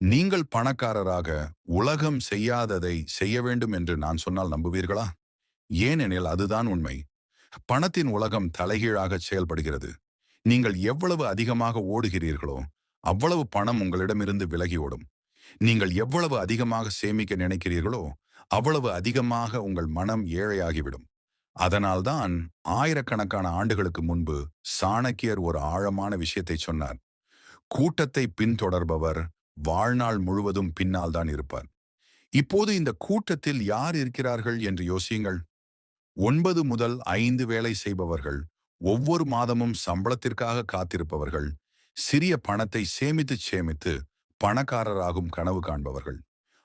நீங்கள் பணக்காரராக உலகம் செய்யாததை செய்ய வேண்டும் என்று நான் சொன்னால் நம்புவீர்களா? ஏனெனில் அதுதான் உண்மை. பணத்தின் உலகம் தலைகீழாக செயல்படுகிறது. நீங்கள் எவ்வளவு அதிகமாக ஓடுகிறீர்களோ, அவ்வளவு பணம் உங்களிடமிருந்து விலகி ஓடும். நீங்கள் எவ்வளவு அதிகமாக சேமிக்க நினைக்கிறீர்களோ, அவ்வளவு அதிகமாக உங்கள் மனம் ஏழையாகிவிடும். அதனால்தான் ஆயிரக்கணக்கான ஆண்டுகளுக்கு முன்பு சாணக்கியர் ஒரு ஆழமான விஷயத்தை சொன்னார். கூட்டத்தை பின்தொடர்பவர் வாழ்நாள் முழுவதும் பின்னால் தான் இருப்பார். இப்போது இந்த கூட்டத்தில் யார் இருக்கிறார்கள் என்று யோசியுங்கள். 9 முதல் 5 வேலை செய்பவர்கள், ஒவ்வொரு மாதமும் சம்பளத்திற்காக காத்திருப்பவர்கள், சிறிய பணத்தை சேமித்து சேமித்து பணக்காரராகும் கனவு காண்பவர்கள்.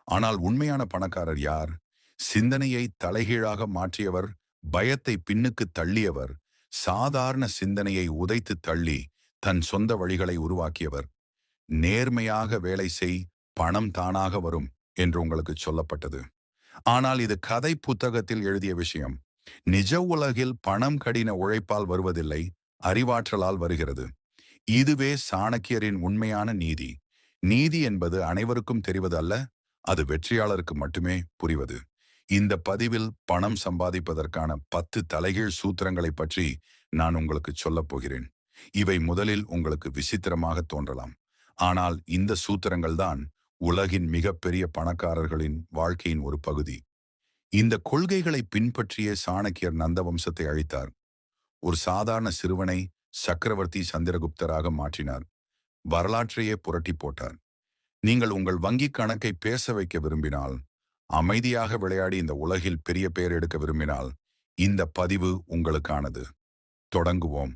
ஆனால் உண்மையான பணக்காரர் யார்? சிந்தனையை தலைகீழாக மாற்றியவர், பயத்தை பின்னுக்கு தள்ளியவர், சாதாரண சிந்தனையை உதைத்து தள்ளி தன் சொந்த வழிகளை உருவாக்கியவர். நேர்மையாக வேலை செய், பணம் தானாக வரும் என்று உங்களுக்கு சொல்லப்பட்டது. ஆனால் இது கதை புத்தகத்தில் எழுதிய விஷயம். நிஜ உலகில் பணம் கடின உழைப்பால் வருவதில்லை, அறிவாற்றலால் வருகிறது. இதுவே சாணக்கியரின் உண்மையான நீதி. நீதி என்பது அனைவருக்கும் தெரிவது அல்ல, அது வெற்றியாளருக்கு மட்டுமே புரிவது. இந்த பதிவில் பணம் சம்பாதிப்பதற்கான 10 தலைகீழ் சூத்திரங்களை பற்றி நான் உங்களுக்கு சொல்லப் போகிறேன். இவை முதலில் உங்களுக்கு விசித்திரமாக தோன்றலாம். ஆனால் இந்த சூத்திரங்கள் தான் உலகின் மிகப்பெரிய பணக்காரர்களின் வாழ்க்கையின் ஒரு பகுதி. இந்த கொள்கைகளை பின்பற்றிய சாணக்கியர் நந்த வம்சத்தை அழித்தார். ஒரு சாதாரண சிறுவனை சக்கரவர்த்தி சந்திரகுப்தராக மாற்றினார். வரலாற்றையே புரட்டி போட்டார். நீங்கள் உங்கள் வங்கிக் கணக்கை பேச வைக்க விரும்பினால், அமைதியாக விளையாடி இந்த உலகில் பெரிய பெயர் எடுக்க விரும்பினால், இந்த பதிவு உங்களுக்கானது. தொடங்குவோம்.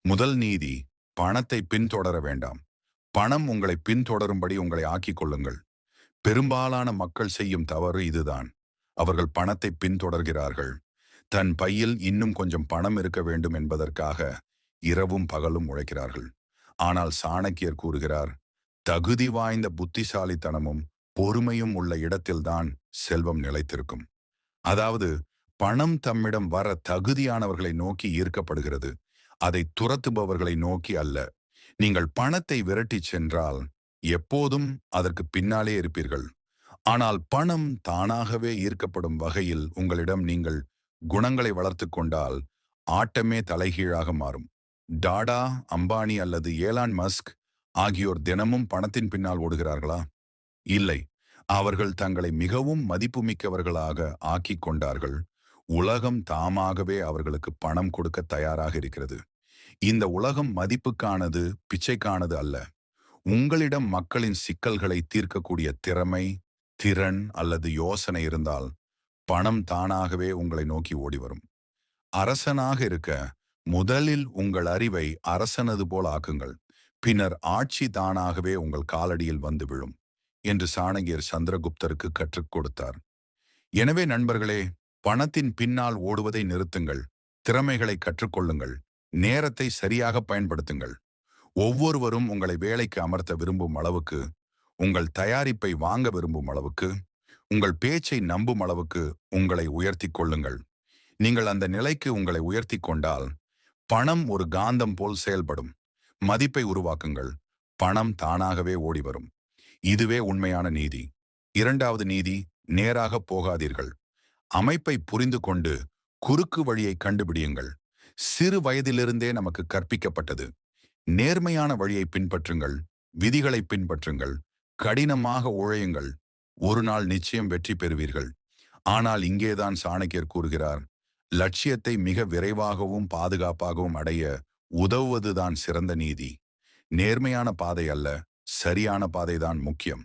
முதல் நீதி: பணத்தை பின்தொடர வேண்டாம். பணம் உங்களை பின்தொடரும்படி உங்களை ஆக்கிக் கொள்ளுங்கள். பெரும்பாலான மக்கள் செய்யும் தவறு இதுதான். அவர்கள் பணத்தை பின்தொடர்கிறார்கள். தன் பையில் இன்னும் கொஞ்சம் பணம் இருக்க வேண்டும் என்பதற்காக இரவும் பகலும் உழைக்கிறார்கள். ஆனால் சாணக்கியர் கூறுகிறார், தகுதி வாய்ந்த புத்திசாலித்தனமும் பொறுமையும் உள்ள இடத்தில்தான் செல்வம் நிலைத்திருக்கும். அதாவது, பணம் தம்மிடம் வர தகுதியானவர்களை நோக்கி ஈர்க்கப்படுகிறது, அதை துரத்துபவர்களை நோக்கி அல்ல. நீங்கள் பணத்தை விரட்டிச் சென்றால் எப்போதும் அதற்கு பின்னாலே இருப்பீர்கள். ஆனால் பணம் தானாகவே ஈர்க்கப்படும் வகையில் உங்களிடம் நீங்கள் குணங்களை வளர்த்து கொண்டால் ஆட்டமே தலைகீழாக மாறும். டாடா, அம்பானி அல்லது ஏலான் மஸ்க் ஆகியோர் தினமும் பணத்தின் பின்னால் ஓடுகிறார்களா? இல்லை. அவர்கள் தங்களை மிகவும் மதிப்புமிக்கவர்களாக ஆக்கிக் கொண்டார்கள். உலகம் தாமாகவே அவர்களுக்கு பணம் கொடுக்க தயாராக இருக்கிறது. இந்த உலகம் மதிப்புக்கானது, பிச்சைக்கானது அல்ல. உங்களிடம் மக்களின் சிக்கல்களை தீர்க்கக்கூடிய திறமை, திறன் அல்லது யோசனை இருந்தால் பணம் தானாகவே உங்களை நோக்கி ஓடி வரும். அரசனாக இருக்க முதலில் உங்கள் அறிவை அரசனது போல் ஆக்குங்கள். பின்னர் ஆட்சி தானாகவே உங்கள் காலடியில் வந்து விழும் என்று சாணக்கியர் சந்திரகுப்தருக்கு கற்றுக் கொடுத்தார். எனவே நண்பர்களே, பணத்தின் பின்னால் ஓடுவதை நிறுத்துங்கள். திறமைகளை கற்றுக்கொள்ளுங்கள். நேரத்தை சரியாக பயன்படுத்துங்கள். ஒவ்வொருவரும் உங்களை வேலைக்கு அமர்த்த விரும்பும் அளவுக்கு, உங்கள் தயாரிப்பை வாங்க விரும்பும் அளவுக்கு, உங்கள் பேச்சை நம்பும் அளவுக்கு உங்களை உயர்த்தி கொள்ளுங்கள். நீங்கள் அந்த நிலைக்கு உங்களை உயர்த்தி கொண்டால் பணம் ஒரு காந்தம் போல் செயல்படும். மதிப்பை உருவாக்குங்கள். பணம் தானாகவே ஓடி வரும். இதுவே உண்மையான நீதி. இரண்டாவது நீதி: நேராக போகாதீர்கள். அமைப்பை புரிந்து கொண்டு குறுக்கு வழியை கண்டுபிடியுங்கள். சிறு வயதிலிருந்தே நமக்கு கற்பிக்கப்பட்டது, நேர்மையான வழியை பின்பற்றுங்கள், விதிகளை பின்பற்றுங்கள், கடினமாக உழையுங்கள், ஒரு நாள் நிச்சயம் வெற்றி பெறுவீர்கள். ஆனால் இங்கேதான் சாணக்கியர் கூறுகிறார், லட்சியத்தை மிக விரைவாகவும் பாதுகாப்பாகவும் அடைய உதவுவதுதான் சிறந்த நீதி. நேர்மையான பாதை அல்ல, சரியான பாதைதான் முக்கியம்.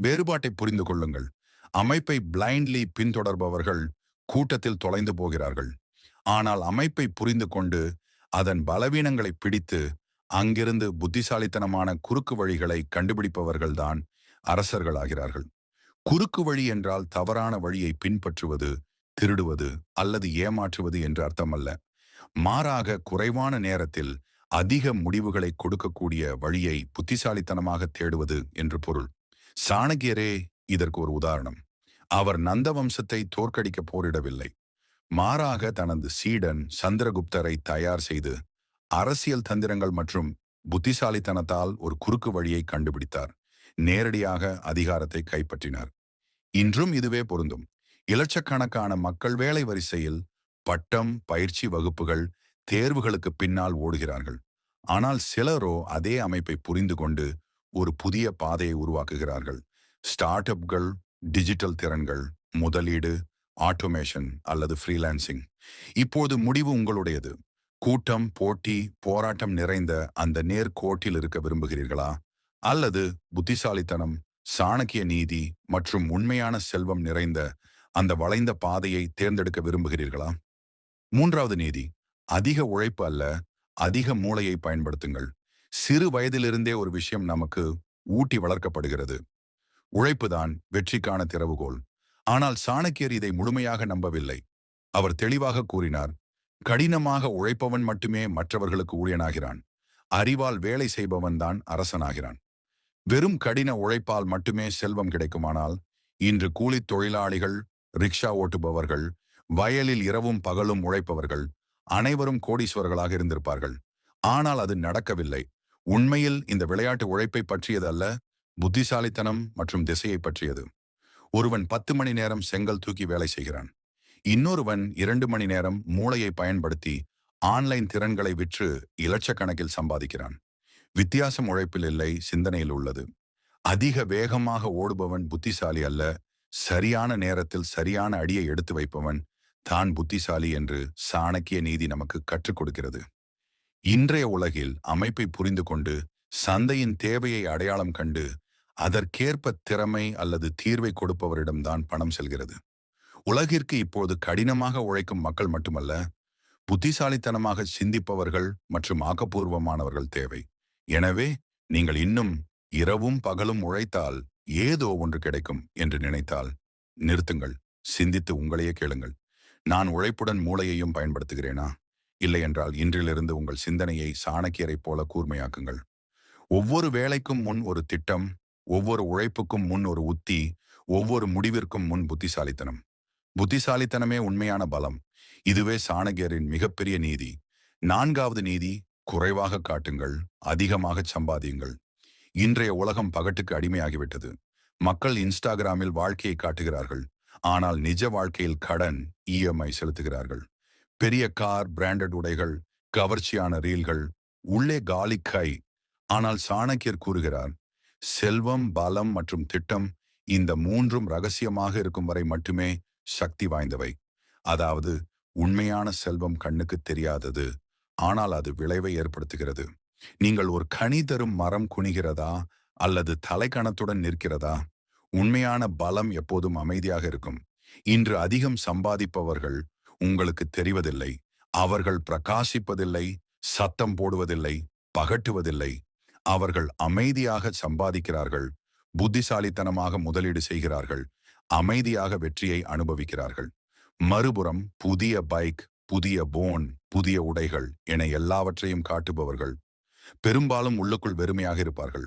வேறுபாட்டை புரிந்து கொள்ளுங்கள். அமைப்பை பிளைண்ட்லி பின்தொடர்பவர்கள் கூட்டத்தில் தொலைந்து போகிறார்கள். ஆனால் அமைப்பை புரிந்து கொண்டு அதன் பலவீனங்களை பிடித்து அங்கிருந்து புத்திசாலித்தனமான குறுக்கு வழிகளை கண்டுபிடிப்பவர்கள்தான் அரசர்களாகிறார்கள். குறுக்கு வழி என்றால் தவறான வழியை பின்பற்றுவது, திருடுவது அல்லது ஏமாற்றுவது என்று அர்த்தமல்ல. மாறாக, குறைவான நேரத்தில் அதிக முடிவுகளை கொடுக்கக்கூடிய வழியை புத்திசாலித்தனமாக தேடுவது என்று பொருள். சாணக்கியரே இதற்கு ஒரு உதாரணம். அவர் நந்த வம்சத்தை தோற்கடிக்க போரிடவில்லை. மாறாக தனது சீடன் சந்திரகுப்தரை தயார் செய்து அரசியல் தந்திரங்கள் மற்றும் புத்திசாலித்தனத்தால் ஒரு குறுக்கு வழியை கண்டுபிடித்தார். நேரடியாக அதிகாரத்தை கைப்பற்றினார். இன்றும் இதுவே பொருந்தும். இலட்சக்கணக்கான மக்கள் வேலை வரிசையில் பட்டம், பயிற்சி வகுப்புகள், தேர்வுகளுக்கு பின்னால் ஓடுகிறார்கள். ஆனால் சிலரோ அதே அமைப்பை புரிந்து கொண்டு ஒரு புதிய பாதையை உருவாக்குகிறார்கள். ஸ்டார்ட் அப்கள், டிஜிட்டல் திறன்கள், முதலீடு, ஆட்டோமேஷன் அல்லது ஃப்ரீலான்சிங். இப்போது முடிவு உங்களுடையது. கூட்டம், போட்டி, போராட்டம் நிறைந்த அந்த நேர்கோட்டில் இருக்க விரும்புகிறீர்களா? அல்லது புத்திசாலித்தனம், சாணக்கிய நீதி மற்றும் உண்மையான செல்வம் நிறைந்த அந்த வளைந்த பாதையை தேர்ந்தெடுக்க விரும்புகிறீர்களா? மூன்றாவது நீதி, அதிக உழைப்பு அல்ல, அதிக மூளையை பயன்படுத்துங்கள். சிறு வயதிலிருந்தே ஒரு விஷயம் நமக்கு ஊட்டி வளர்க்கப்படுகிறது. உழைப்புதான் வெற்றிக்கான திறவுகோல். ஆனால் சாணக்கியர் இதை முழுமையாக நம்பவில்லை. அவர் தெளிவாக கூறினார், கடினமாக உழைப்பவன் மட்டுமே மற்றவர்களுக்கு ஊழியனாகிறான். அறிவால் வேலை செய்பவன் தான் அரசனாகிறான். வெறும் கடின உழைப்பால் மட்டுமே செல்வம் கிடைக்குமானால், இன்று கூலித் தொழிலாளிகள், ரிக்ஷா ஓட்டுபவர்கள், வயலில் இரவும் பகலும் உழைப்பவர்கள் அனைவரும் கோடீஸ்வரர்களாக இருந்திருப்பார்கள். ஆனால் அது நடக்கவில்லை. உண்மையில் இந்த விளையாட்டு உழைப்பை பற்றியது அல்ல, புத்திசாலித்தனம் மற்றும் திசையை பற்றியது. ஒருவன் 10 மணி நேரம் செங்கல் தூக்கி வேலை செய்கிறான். இன்னொருவன் 2 மணி நேரம் மூளையை பயன்படுத்தி ஆன்லைன் திறன்களை விற்று இலட்சக்கணக்கில் சம்பாதிக்கிறான். வித்தியாசம் உழைப்பில் இல்லை, சிந்தனையில் உள்ளது. அதிக வேகமாக ஓடுபவன் புத்திசாலி அல்ல, சரியான நேரத்தில் சரியான அடியை எடுத்து வைப்பவன் தான் புத்திசாலி என்று சாணக்கிய நீதி நமக்கு கற்றுக் கொடுக்கிறது. இன்றைய உலகில் அமைப்பை புரிந்து கொண்டு, சந்தையின் தேவையை அடையாளம் கண்டு, அதற்கேற்ப திறமை அல்லது தீர்வை கொடுப்பவரிடம்தான் பணம் செல்கிறது. உலகிற்கு இப்போது கடினமாக உழைக்கும் மக்கள் மட்டுமல்ல, புத்திசாலித்தனமாக சிந்திப்பவர்கள் மற்றும் ஆக்கப்பூர்வமானவர்கள் தேவை. எனவே நீங்கள் இன்னும் இரவும் பகலும் உழைத்தால் ஏதோ ஒன்று கிடைக்கும் என்று நினைத்தால் நிறுத்துங்கள். சிந்தித்து உங்களையே கேளுங்கள். நான் உழைப்புடன் மூளையையும் பயன்படுத்துகிறேனா? இல்லை என்றால் இன்றிலிருந்து உங்கள் சிந்தனையை சாணக்கியரைப் போல கூர்மையாக்குங்கள். ஒவ்வொரு வேலைக்கும் முன் ஒரு திட்டம், ஒவ்வொரு உழைப்புக்கும் முன் ஒரு உத்தி, ஒவ்வொரு முடிவிற்கும் முன் புத்திசாலித்தனம். புத்திசாலித்தனமே உண்மையான பலம். இதுவே சாணக்கியரின் மிகப்பெரிய நீதி. நான்காவது நீதி, குறைவாக காட்டுங்கள், அதிகமாக சம்பாதியுங்கள். இன்றைய உலகம் பகட்டுக்கு அடிமையாகிவிட்டது. மக்கள் இன்ஸ்டாகிராமில் வாழ்க்கையை காட்டுகிறார்கள். ஆனால் நிஜ வாழ்க்கையில் கடன், இஎம்ஐ செலுத்துகிறார்கள். பெரிய கார், பிராண்டட் உடைகள், கவர்ச்சியான ரீல்கள், உள்ளே காலி கை. ஆனால் சாணக்கியர் கூறுகிறார், செல்வம், பலம் மற்றும் திட்டம், இந்த மூன்றும் ரகசியமாக இருக்கும் வரை மட்டுமே சக்தி வாய்ந்தவை. அதாவது உண்மையான செல்வம் கண்ணுக்கு தெரியாதது, ஆனால் அது விளைவை ஏற்படுத்துகிறது. நீங்கள் ஒரு கனி தரும் மரம் குனிகிறதா அல்லது தலைக்கணத்துடன் நிற்கிறதா? உண்மையான பலம் எப்போதும் அமைதியாக இருக்கும். இன்று அதிகம் சம்பாதிப்பவர்கள் உங்களுக்கு தெரிவதில்லை. அவர்கள் பிரகாசிப்பதில்லை, சத்தம் போடுவதில்லை, பகட்டுவதில்லை. அவர்கள் அமைதியாக சம்பாதிக்கிறார்கள், புத்திசாலித்தனமாக முதலீடு செய்கிறார்கள், அமைதியாக வெற்றியை அனுபவிக்கிறார்கள். மறுபுறம் புதிய பைக், புதிய போன், புதிய உடைகள் என எல்லாவற்றையும் காட்டுபவர்கள் பெரும்பாலும் உள்ளுக்குள் வெறுமையாக இருப்பார்கள்.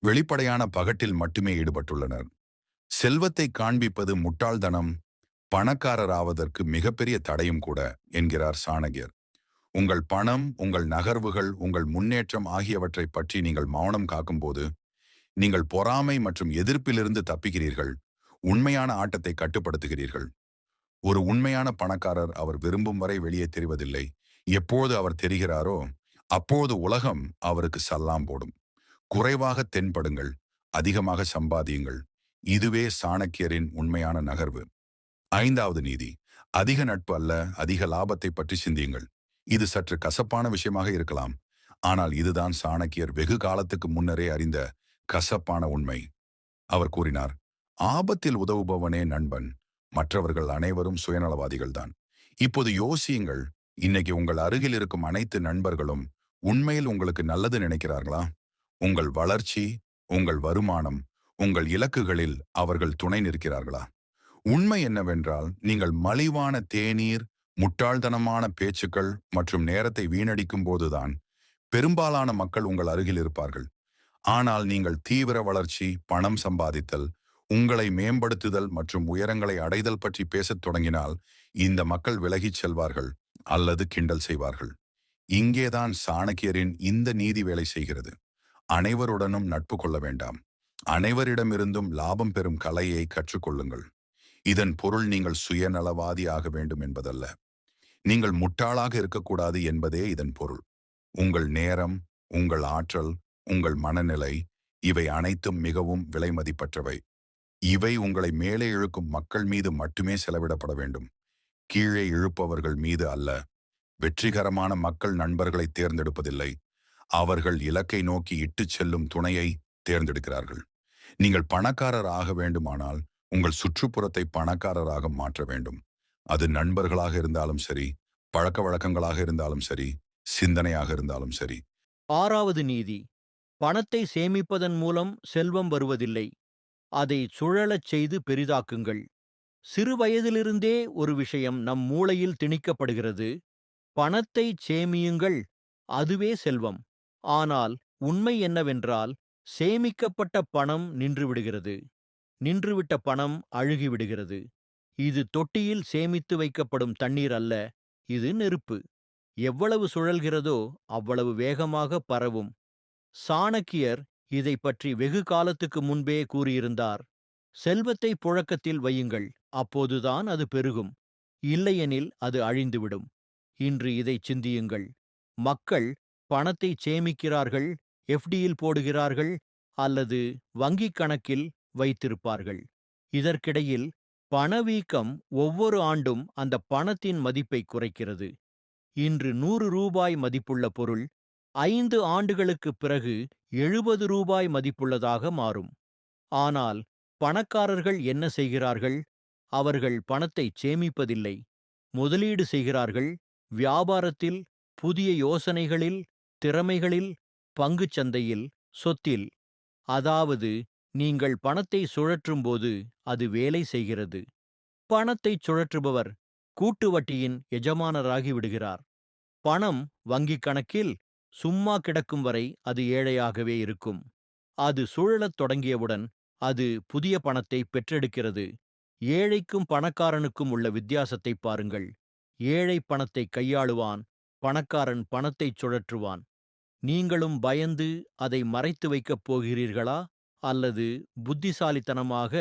வெளிப்படையான பகட்டில் மட்டுமே ஈடுபட்டுள்ளனர். செல்வத்தை காண்பிப்பது முட்டாள்தனம், பணக்காரராவதற்கு மிகப்பெரிய தடையும் கூட என்கிறார் சாணக்கியர். உங்கள் பணம், உங்கள் நகர்வுகள், உங்கள் முன்னேற்றம் ஆகியவற்றை பற்றி நீங்கள் மௌனம் காக்கும்போது நீங்கள் பொறாமை மற்றும் எதிர்ப்பிலிருந்து தப்பிக்கிறீர்கள். உண்மையான ஆட்டத்தை கட்டுப்படுத்துகிறீர்கள். ஒரு உண்மையான பணக்காரர் அவர் விரும்பும் வரை வெளியே தெரிவதில்லை. எப்போது அவர் தெரிகிறாரோ அப்போது உலகம் அவருக்கு சல்லாம் போடும். குறைவாக தென்படுங்கள், அதிகமாக சம்பாதியுங்கள். இதுவே சாணக்கியரின் உண்மையான நகர்வு. ஐந்தாவது நீதி, அதிக நட்பு அல்ல, அதிக லாபத்தை பற்றி சிந்தியுங்கள். இது சற்று கசப்பான விஷயமாக இருக்கலாம். ஆனால் இதுதான் சாணக்கியர் வெகு காலத்துக்கு முன்னரே அறிந்த கசப்பான உண்மை. அவர் கூறினார், ஆபத்தில் உதவுபவனே நண்பன், மற்றவர்கள் அனைவரும் சுயநலவாதிகள்தான். இப்போது யோசியுங்கள், இன்னைக்கு உங்கள் அருகில் இருக்கும் அனைத்து நண்பர்களும் உண்மையில் உங்களுக்கு நல்லது நினைக்கிறார்களா? உங்கள் வளர்ச்சி, உங்கள் வருமானம், உங்கள் இலக்குகளில் அவர்கள் துணை நிற்கிறார்களா? உண்மை என்னவென்றால், நீங்கள் மலிவான தேநீர், முட்டாள்தனமான பேச்சுக்கள் மற்றும் நேரத்தை வீணடிக்கும் போதுதான் பெரும்பாலான மக்கள் உங்கள் அருகில் இருப்பார்கள். ஆனால் நீங்கள் தீவிர வளர்ச்சி, பணம் சம்பாதித்தல், உங்களை மேம்படுத்துதல் மற்றும் உயரங்களை அடைதல் பற்றி பேசத் தொடங்கினால் இந்த மக்கள் விலகிச் செல்வார்கள் அல்லது கிண்டல் செய்வார்கள். இங்கேதான் சாணக்கியரின் இந்த நீதி வேலை செய்கிறது. அனைவருடனும் நட்பு கொள்ள வேண்டாம். அனைவரிடமிருந்தும் லாபம் பெறும் கலையை கற்றுக்கொள்ளுங்கள். இதன் பொருள் நீங்கள் சுயநலவாதி ஆக வேண்டும் என்பதல்ல. நீங்கள் முட்டாளாக இருக்கக்கூடாது என்பதே இதன் பொருள். உங்கள் நேரம், உங்கள் ஆற்றல், உங்கள் மனநிலை, இவை அனைத்தும் மிகவும் விலைமதிப்பற்றவை. இவை உங்களை மேலே இழுக்கும் மக்கள் மீது மட்டுமே செலவிடப்பட வேண்டும். கீழே இழுப்பவர்கள் மீது அல்ல. வெற்றிகரமான மக்கள் நண்பர்களை தேர்ந்தெடுப்பதில்லை. அவர்கள் இலக்கை நோக்கி இட்டுச் செல்லும் துணையை தேர்ந்தெடுக்கிறார்கள். நீங்கள் பணக்காரர் ஆக வேண்டுமானால் உங்கள் சுற்றுப்புறத்தை பணக்காரராக மாற்ற வேண்டும். அது நண்பர்களாக இருந்தாலும் சரி, பழக்க வழக்கங்களாக இருந்தாலும் சரி, சிந்தனையாக இருந்தாலும் சரி. 6வது நீதி. பணத்தை சேமிப்பதன் மூலம் செல்வம் வருவதில்லை. அதை சுழலச் செய்து பெரிதாக்குங்கள். சிறு வயதிலிருந்தே ஒரு விஷயம் நம் மூளையில் திணிக்கப்படுகிறது. பணத்தை சேமியுங்கள், அதுவே செல்வம். ஆனால் உண்மை என்னவென்றால், சேமிக்கப்பட்ட பணம் நின்றுவிடுகிறது. நின்றுவிட்ட பணம் அழுகிவிடுகிறது. இது தொட்டியில் சேமித்து வைக்கப்படும் தண்ணீர் அல்ல, இது நெருப்பு. எவ்வளவு சுழல்கிறதோ அவ்வளவு வேகமாக பரவும். சாணக்கியர் இதைப் பற்றி வெகு காலத்துக்கு முன்பே கூறியிருந்தார். செல்வத்தை புழக்கத்தில் வையுங்கள், அப்போதுதான் அது பெருகும். இல்லையெனில் அது அழிந்துவிடும். இன்று இதைச் சிந்தியுங்கள். மக்கள் பணத்தை சேமிக்கிறார்கள், எஃப்டியில் போடுகிறார்கள் அல்லது வங்கிக் கணக்கில் வைத்திருப்பார்கள். இதற்கிடையில் பணவீக்கம் ஒவ்வொரு ஆண்டும் அந்த பணத்தின் மதிப்பை குறைக்கிறது. இன்று ரூ. 100 மதிப்புள்ள பொருள் 5 ஆண்டுகளுக்குப் பிறகு ரூ. 70 மதிப்புள்ளதாக மாறும். ஆனால் பணக்காரர்கள் என்ன செய்கிறார்கள்? அவர்கள் பணத்தை சேமிப்பதில்லை. முதலீடு செய்கிறார்கள். வியாபாரத்தில், புதிய யோசனைகளில், திறமைகளில், பங்குச் சந்தையில், சொத்தில். அதாவது, நீங்கள் பணத்தை சுழற்றும்போது அது வேலை செய்கிறது. பணத்தைச் சுழற்றுபவர் கூட்டு வட்டியின் எஜமானராகி விடுகிறார். பணம் வங்கிக் கணக்கில் சும்மா கிடக்கும் வரை அது ஏழையாகவே இருக்கும். அது சுழலத் தொடங்கியவுடன் அது புதிய பணத்தை பெற்றெடுக்கிறது. ஏழைக்கும் பணக்காரனுக்கும் உள்ள வித்தியாசத்தைப் பாருங்கள். ஏழை பணத்தை கையாளுவான், பணக்காரன் பணத்தைச் சுழற்றுவான். நீங்களும் பயந்து அதை மறைத்து வைக்கப் போகிறீர்களா, அல்லது புத்திசாலித்தனமாக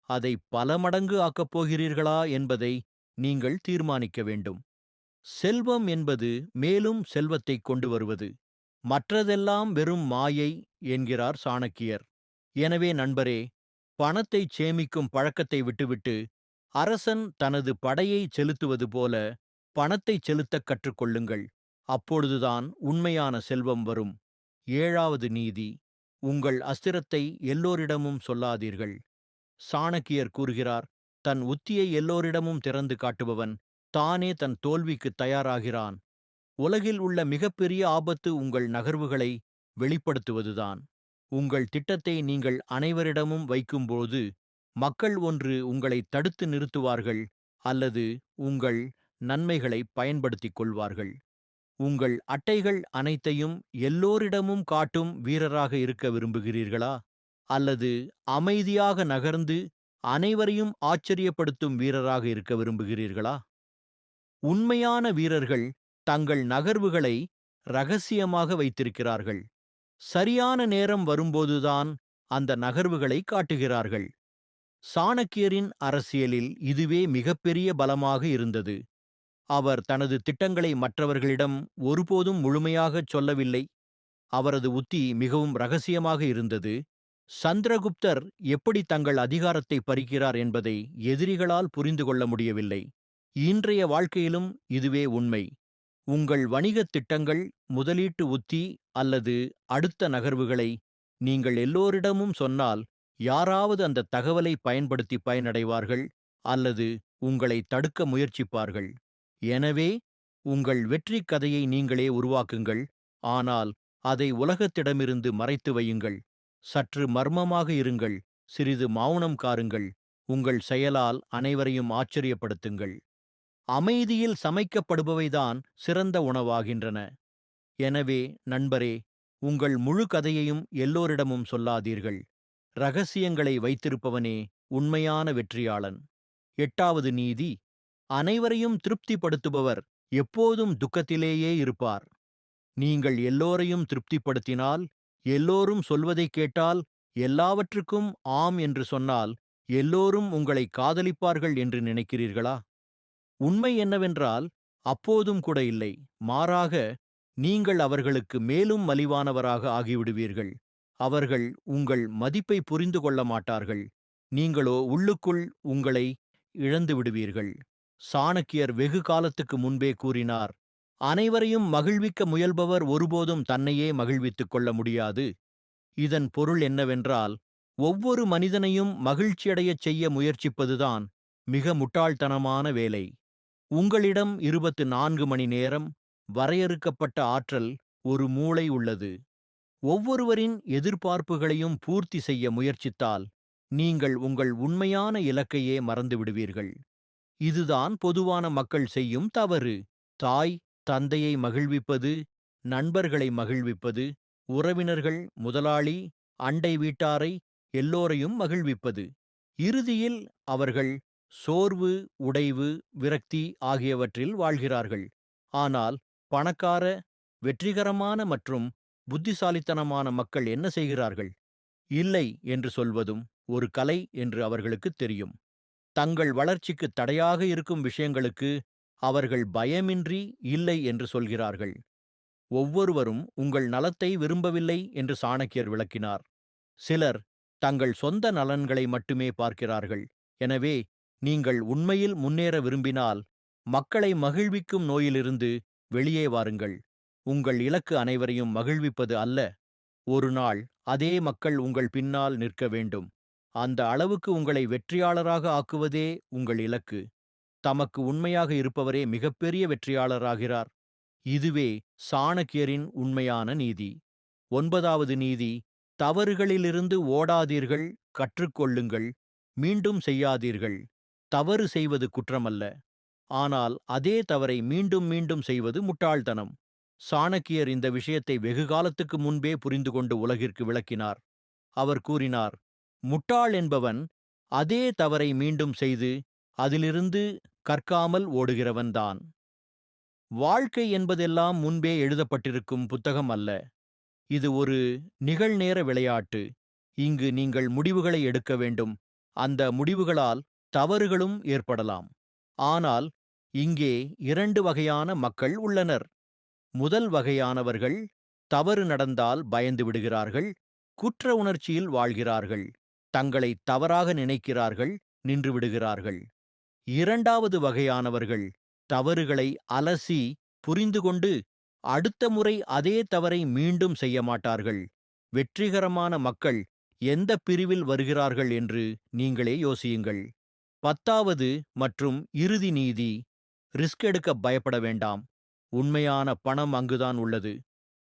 அதை பல மடங்கு ஆக்கப் போகிறீர்களா என்பதை நீங்கள் தீர்மானிக்க வேண்டும். செல்வம் என்பது மேலும் செல்வத்தைக் கொண்டு வருவது. மற்றதெல்லாம் வெறும் மாயை என்கிறார் சாணக்கியர். எனவே நண்பரே, பணத்தைச் சேமிக்கும் பழக்கத்தை விட்டுவிட்டு, அரசன் தனது படையை செலுத்துவது போல பணத்தைச் செலுத்தக் கற்றுக்கொள்ளுங்கள். அப்பொழுதுதான் உண்மையான செல்வம் வரும். 7வது நீதி. உங்கள் அஸ்திரத்தை எல்லோரிடமும் சொல்லாதீர்கள். சாணக்கியர் கூறுகிறார், தன் உத்தியை எல்லோரிடமும் திறந்து காட்டுபவன் தானே தன் தோல்விக்குத் தயாராகிறான். உலகில் உள்ள மிகப்பெரிய ஆபத்து உங்கள் நகர்வுகளை வெளிப்படுத்துவதுதான். உங்கள் திட்டத்தை நீங்கள் அனைவரிடமும் வைக்கும்போது, மக்கள் ஒன்று உங்களை தடுத்து நிறுத்துவார்கள் அல்லது உங்கள் நன்மைகளை பயன்படுத்திக் கொள்வார்கள். உங்கள் அட்டைகள் அனைத்தையும் எல்லோரிடமும் காட்டும் வீரராக இருக்க விரும்புகிறீர்களா, அல்லது அமைதியாக நகர்ந்து அனைவரையும் ஆச்சரியப்படுத்தும் வீரராக இருக்க விரும்புகிறீர்களா? உண்மையான வீரர்கள் தங்கள் நகர்வுகளை ரகசியமாக வைத்திருக்கிறார்கள். சரியான நேரம் வரும்போதுதான் அந்த நகர்வுகளை காட்டுகிறார்கள். சாணக்கியரின் அரசியலில் இதுவே மிகப்பெரிய பலமாக இருந்தது. அவர் தனது திட்டங்களை மற்றவர்களிடம் ஒருபோதும் முழுமையாகச் சொல்லவில்லை. அவரது உத்தி மிகவும் ரகசியமாக இருந்தது. சந்திரகுப்தர் எப்படி தங்கள் அதிகாரத்தை பறிக்கிறார் என்பதை எதிரிகளால் புரிந்து கொள்ள முடியவில்லை. இன்றைய வாழ்க்கையிலும் இதுவே உண்மை. உங்கள் வணிகத் திட்டங்கள், முதலீட்டு உத்தி அல்லது அடுத்த நகர்வுகளை நீங்கள் எல்லோரிடமும் சொன்னால், யாராவது அந்த தகவலை பயன்படுத்தி பயனடைவார்கள் அல்லது உங்களை தடுக்க முயற்சிப்பார்கள். எனவே உங்கள் வெற்றி கதையை நீங்களே உருவாக்குங்கள், ஆனால் அதை உலகத்திடமிருந்து மறைத்து வையுங்கள். சற்று மர்மமாக இருங்கள், சிறிது மௌனம் காருங்கள், உங்கள் செயலால் அனைவரையும் ஆச்சரியப்படுத்துங்கள். அமைதியில் சமைக்கப்படுபவைதான் சிறந்த உணவாகின்றன. எனவே நண்பரே, உங்கள் முழு கதையையும் எல்லோரிடமும் சொல்லாதீர்கள். ரகசியங்களை வைத்திருப்பவனே உண்மையான வெற்றியாளன். 8வது நீதி. அனைவரையும் திருப்திப்படுத்துபவர் எப்போதும் துக்கத்திலேயே இருப்பார். நீங்கள் எல்லோரையும் திருப்திப்படுத்தினால், எல்லோரும் சொல்வதைக் கேட்டால் எல்லாவற்றுக்கும் ஆம் என்று சொன்னால் எல்லோரும் உங்களை காதலிப்பார்கள் என்று நினைக்கிறீர்களா? உண்மை என்னவென்றால் அப்போதும் கூட இல்லை. மாறாக நீங்கள் அவர்களுக்கு மேலும் மலிவானவராக ஆகிவிடுவீர்கள். அவர்கள் உங்கள் மதிப்பை புரிந்து கொள்ள மாட்டார்கள். நீங்களோ உள்ளுக்குள் உங்களை இழந்து விடுவீர்கள். சாணக்கியர் வெகு காலத்துக்கு முன்பே கூறினார், அனைவரையும் மகிழ்விக்க முயல்பவர் ஒருபோதும் தன்னையே மகிழ்வித்துக் கொள்ள முடியாது. இதன் பொருள் என்னவென்றால், ஒவ்வொரு மனிதனையும் மகிழ்ச்சியடையச் செய்ய முயற்சிப்பதுதான் மிக முட்டாள்தனமான வேலை. உங்களிடம் 24 மணி நேரம் வரையறுக்கப்பட்ட ஆற்றல் ஒரு மூளை உள்ளது. ஒவ்வொருவரின் எதிர்பார்ப்புகளையும் பூர்த்தி செய்ய முயற்சித்தால் நீங்கள் உங்கள் உண்மையான இலக்கையே மறந்துவிடுவீர்கள். இதுதான் பொதுவான மக்கள் செய்யும் தவறு. தாய் தந்தையை மகிழ்விப்பது, நண்பர்களை மகிழ்விப்பது, உறவினர்கள், முதலாளி, அண்டை வீட்டாரை எல்லோரையும் மகிழ்விப்பது. இறுதியில் அவர்கள் சோர்வு, உடைவு, விரக்தி ஆகியவற்றில் வாழ்கிறார்கள். ஆனால் பணக்கார, வெற்றிகரமான மற்றும் புத்திசாலித்தனமான மக்கள் என்ன செய்கிறார்கள்? இல்லை என்று சொல்வதும் ஒரு கலை என்று அவர்களுக்குத் தெரியும். தங்கள் வளர்ச்சிக்கு தடையாக இருக்கும் விஷயங்களுக்கு அவர்கள் பயமின்றி இல்லை என்று சொல்கிறார்கள். ஒவ்வொருவரும் உங்கள் நலத்தை விரும்பவில்லை என்று சாணக்கியர் விளக்கினார். சிலர் தங்கள் சொந்த நலன்களை மட்டுமே பார்க்கிறார்கள். எனவே நீங்கள் உண்மையில் முன்னேற விரும்பினால் மக்களை மகிழ்விக்கும் நோயிலிருந்து வெளியே வாருங்கள். உங்கள் இலக்கு அனைவரையும் மகிழ்விப்பது அல்ல. ஒரு நாள் அதே மக்கள் உங்கள் பின்னால் நிற்க வேண்டும். அந்த அளவுக்கு உங்களை வெற்றியாளராக ஆக்குவதே உங்கள் இலக்கு. தமக்கு உண்மையாக இருப்பவரே மிகப்பெரிய வெற்றியாளராகிறார். இதுவே சாணக்கியரின் உண்மையான நீதி. 9வது நீதி, தவறுகளிலிருந்து ஓடாதீர்கள், கற்றுக்கொள்ளுங்கள், மீண்டும் செய்யாதீர்கள். தவறு செய்வது குற்றமல்ல. ஆனால் அதே தவறை மீண்டும் மீண்டும் செய்வது முட்டாள்தனம். சாணக்கியர் இந்த விஷயத்தை வெகு காலத்துக்கு முன்பே புரிந்துகொண்டு உலகிற்கு விளக்கினார். அவர் கூறினார், முட்டாள் என்பவன் அதே தவறை மீண்டும் செய்து அதிலிருந்து கற்காமல் ஓடுகிறவன்தான். வாழ்க்கை என்பதெல்லாம் முன்பே எழுதப்பட்டிருக்கும் புத்தகம் அல்ல. இது ஒரு நிகழ்நேர விளையாட்டு. இங்கு நீங்கள் முடிவுகளை எடுக்க வேண்டும். அந்த முடிவுகளால் தவறுகளும் ஏற்படலாம். ஆனால் இங்கே 2 வகையான மக்கள் உள்ளனர். முதல் வகையானவர்கள் தவறு நடந்தால் பயந்து விடுகிறார்கள், குற்ற உணர்ச்சியில் வாழ்கிறார்கள், தங்களை தவறாக நினைக்கிறார்கள், நின்று விடுகிறார்கள். 2வது வகையானவர்கள் தவறுகளை அலசி புரிந்துகொண்டு அடுத்த முறை அதே தவறை மீண்டும் செய்ய மாட்டார்கள். வெற்றிகரமான மக்கள் எந்த பிரிவில் வருகிறார்கள் என்று நீங்களே யோசியுங்கள். 10வது மற்றும் இறுதி நீதி, ரிஸ்க் எடுக்க பயப்பட வேண்டாம். உண்மையான பணம் அங்குதான் உள்ளது.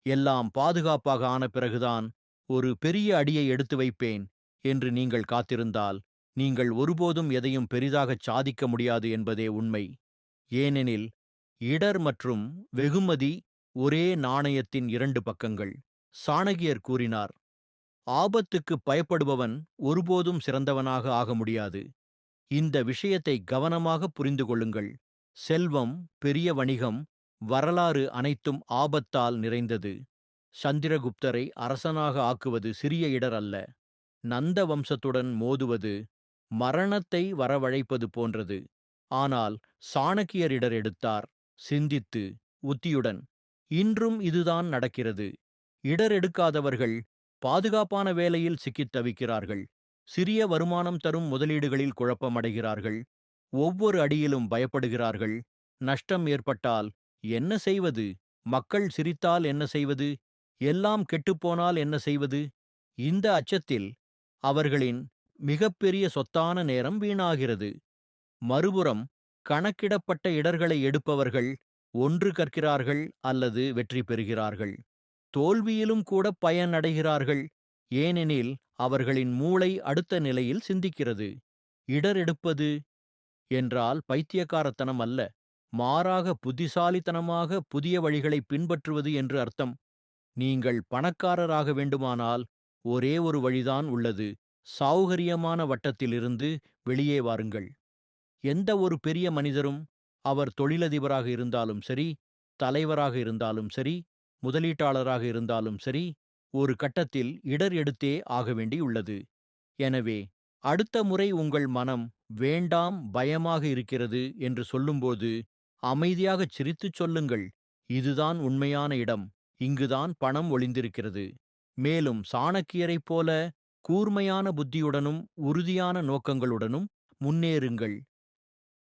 எல்லாம் பாதுகாப்பாக ஆன பிறகுதான் ஒரு பெரிய அடியை எடுத்து வைப்பேன் என்று நீங்கள் காத்திருந்தால் நீங்கள் ஒருபோதும் எதையும் பெரிதாகச் சாதிக்க முடியாது என்பதே உண்மை. ஏனெனில் இடர் மற்றும் வெகுமதி ஒரே நாணயத்தின் 2 பக்கங்கள். சாணக்கியர் கூறினார், ஆபத்துக்கு பயப்படுபவன் ஒருபோதும் சிறந்தவனாக ஆக முடியாது. இந்த விஷயத்தை கவனமாக புரிந்து கொள்ளுங்கள். செல்வம், பெரிய வணிகம், வரலாறு அனைத்தும் ஆபத்தால் நிறைந்தது. சந்திரகுப்தரை அரசனாக ஆக்குவது சிறிய இடர் அல்ல. நந்த வம்சத்துடன் மோதுவது மரணத்தை வரவழைப்பது போன்றது. ஆனால் சாணக்கியர் இடர் எடுத்தார், சிந்தித்து, உத்தியுடன். இன்றும் இதுதான் நடக்கிறது. இடர் எடுக்காதவர்கள் பாதுகாப்பான வேலையில் சிக்கித் தவிக்கிறார்கள். சிறிய வருமானம் தரும் முதலீடுகளில் குழப்பமடைகிறார்கள். ஒவ்வொரு அடியிலும் பயப்படுகிறார்கள். நஷ்டம் ஏற்பட்டால் என்ன செய்வது? மக்கள் சிரித்தால் என்ன செய்வது? எல்லாம் கெட்டுப்போனால் என்ன செய்வது? இந்த அச்சத்தில் அவர்களின் மிகப்பெரிய சொத்தான நேரம் வீணாகிறது. மறுபுறம் கணக்கிடப்பட்ட இடர்களை எடுப்பவர்கள் ஒன்று கற்கிறார்கள் அல்லது வெற்றி பெறுகிறார்கள். தோல்வியிலும் கூட பயனடைகிறார்கள். ஏனெனில் அவர்களின் மூளை அடுத்த நிலையில் சிந்திக்கிறது. இடர் எடுப்பது என்றால் பைத்தியக்காரத்தனம் அல்ல, மாறாக புத்திசாலித்தனமாக புதிய வழிகளை பின்பற்றுவது என்று அர்த்தம். நீங்கள் பணக்காரராக வேண்டுமானால் ஒரே ஒரு வழிதான் உள்ளது. சௌகரியமான வட்டத்திலிருந்து வெளியே வாருங்கள். எந்த ஒரு பெரிய மனிதரும், அவர் தொழிலதிபராக இருந்தாலும் சரி, தலைவராக இருந்தாலும் சரி, முதலீட்டாளராக இருந்தாலும் சரி, ஒரு கட்டத்தில் இடர் எடுத்தே ஆக வேண்டியுள்ளது. எனவே, அடுத்த முறை உங்கள் மனம் வேண்டாம், பயமாக இருக்கிறது என்று சொல்லும்போது, அமைதியாகச் சிரித்துச் சொல்லுங்கள், இதுதான் உண்மையான இடம். இங்குதான் பணம் ஒளிந்திருக்கிறது. மேலும் சாணக்கியரைப் போல கூர்மையான புத்தியுடனும் உறுதியான நோக்கங்களுடனும் முன்னேறுங்கள்